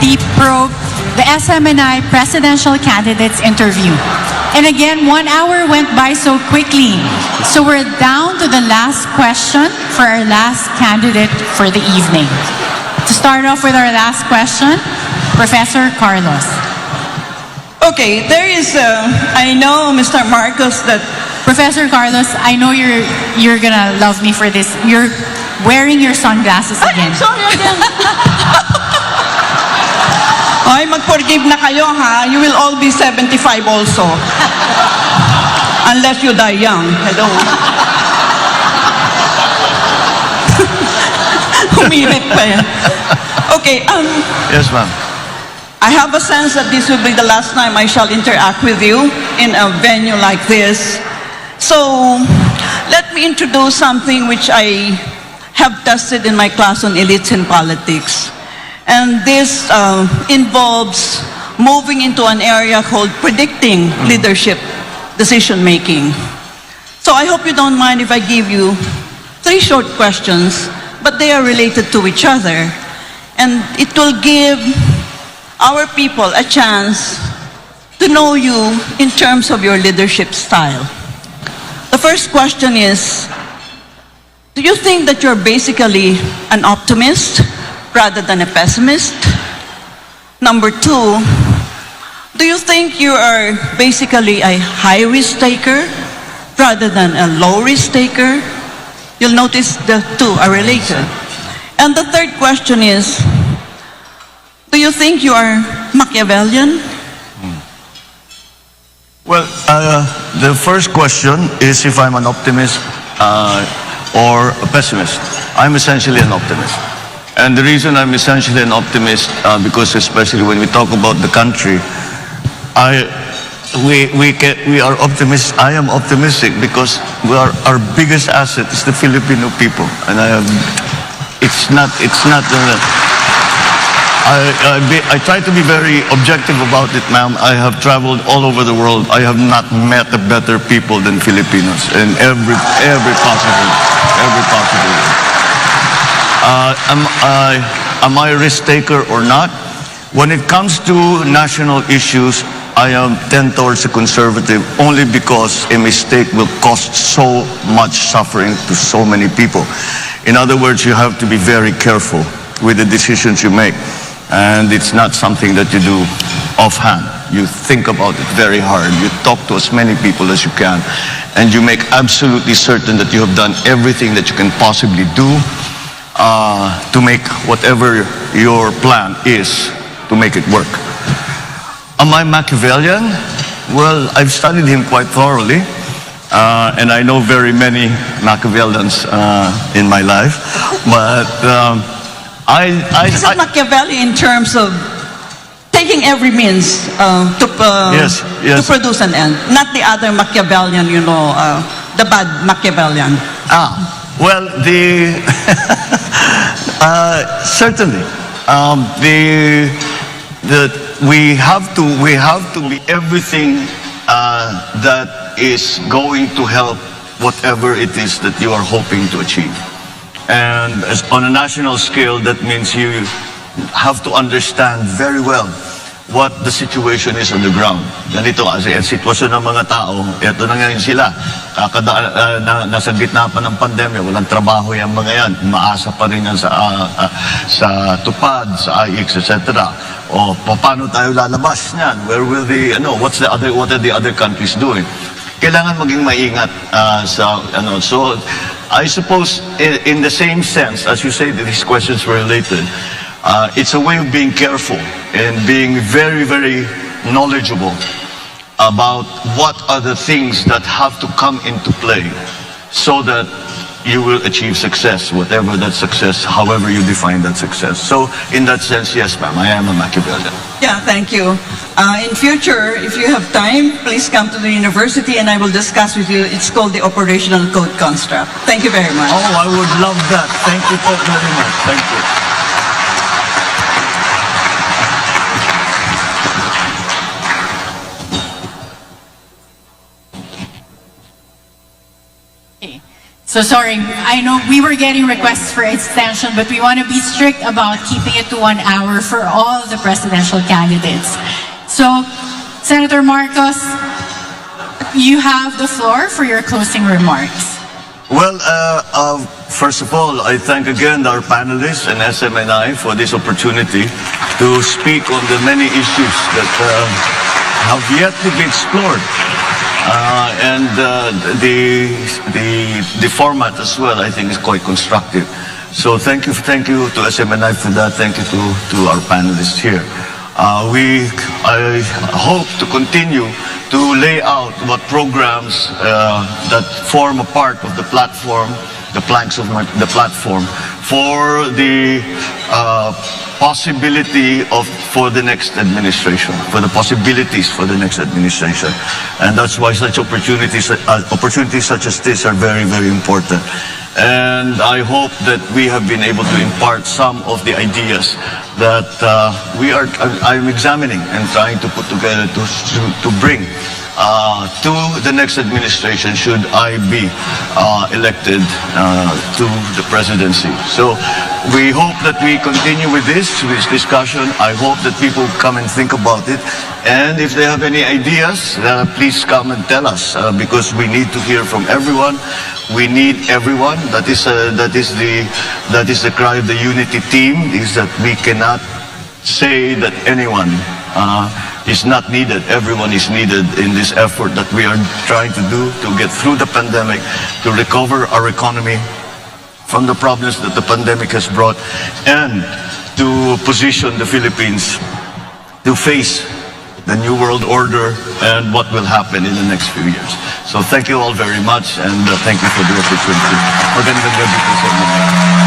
Deep Probe, the SMNI presidential candidates interview. And again, 1 hour went by so quickly. So we're down to the last question for our last candidate for the evening. To start off with our last question, Professor Carlos. Okay, there is, I know, Mr. Marcos, that... Professor Carlos, I know you're gonna love me for this. You're wearing your sunglasses again. Sorry again. Ay, mag-forgive na kayo, ha? You will all be 75 also. Unless you die young. Hello. Humirit pa yan. Okay, Yes, ma'am. I have a sense that this will be the last time I shall interact with you in a venue like this. So, let me introduce something which I have tested in my class on elites in politics. And this involves moving into an area called predicting leadership decision-making. So I hope you don't mind if I give you 3 short questions, but they are related to each other. And it will give our people a chance to know you in terms of your leadership style. The first question is, do you think that you're basically an optimist rather than a pessimist? Number 2, do you think you are basically a high-risk taker rather than a low-risk taker? You'll notice the 2 are related. And the third question is, do you think you are Machiavellian? Well, the first question is if I'm an optimist or a pessimist. I'm essentially an optimist. And the reason I'm essentially an optimist, because especially when we talk about the country, we are optimists. I am optimistic because our biggest asset is the Filipino people, and I try to be very objective about it, ma'am. I have traveled all over the world. I have not met a better people than Filipinos in every possible way. Am I a risk taker or not? When it comes to national issues, I tend towards a conservative only because a mistake will cost so much suffering to so many people. In other words, you have to be very careful with the decisions you make. And it's not something that you do offhand. You think about it very hard. You talk to as many people as you can. And you make absolutely certain that you have done everything that you can possibly do to make whatever your plan is, to make it work. Am I Machiavellian? Well, I've studied him quite thoroughly. And I know very many Machiavellians in my life. But Is it Machiavelli in terms of taking every means to produce an end? Not the other Machiavellian, you know, the bad Machiavellian. Well, certainly. We have to be everything that is going to help whatever it is that you are hoping to achieve. And on a national scale, that means you have to understand very well what the situation is on the ground. Ganito kasi ang sitwasyon ng mga tao, eto na ngayon sila. Nasa gitna pa ng pandemya, walang trabaho yung mga yan. Umaasa pa rin yan sa tupad, sa IX, etc. O paano tayo lalabas niyan? Where will what are the other countries doing? Kailangan maging maingat so I suppose in the same sense as you say that these questions were related, it's a way of being careful and being very, very knowledgeable about what are the things that have to come into play so that you will achieve success, whatever that success, however you define that success. So in that sense, yes, ma'am, I am a Machiavellian. Yeah, thank you. In future, if you have time, please come to the university and I will discuss with you. It's called the Operational Code Construct. Thank you very much. Oh, I would love that. Thank you very much. Thank you. So sorry, I know we were getting requests for extension, but we want to be strict about keeping it to 1 hour for all the presidential candidates. So, Senator Marcos, you have the floor for your closing remarks. Well, first of all, I thank again our panelists and SMNI for this opportunity to speak on the many issues that have yet to be explored. And the format as well, I think, is quite constructive. So thank you to SMNI for that. Thank you to our panelists here. I hope to continue to lay out what programs that form a part of the platform, the planks of the platform, for the possibility for the next administration, for the possibilities for the next administration. And that's why such opportunities such as this are very, very important. And I hope that we have been able to impart some of the ideas that I'm examining and trying to put together to bring to the next administration should I be elected to the presidency. So we hope that we continue with this discussion. I hope that people come and think about it. And if they have any ideas, please come and tell us because we need to hear from everyone. We need everyone. That is the cry of the unity team, is that we cannot say that anyone is not needed. Everyone is needed in this effort that we are trying to do to get through the pandemic, to recover our economy from the problems that the pandemic has brought, and to position the Philippines to face the new world order and what will happen in the next few years. So thank you all very much, and thank you for the opportunity. Magandang gabi po sa inyo.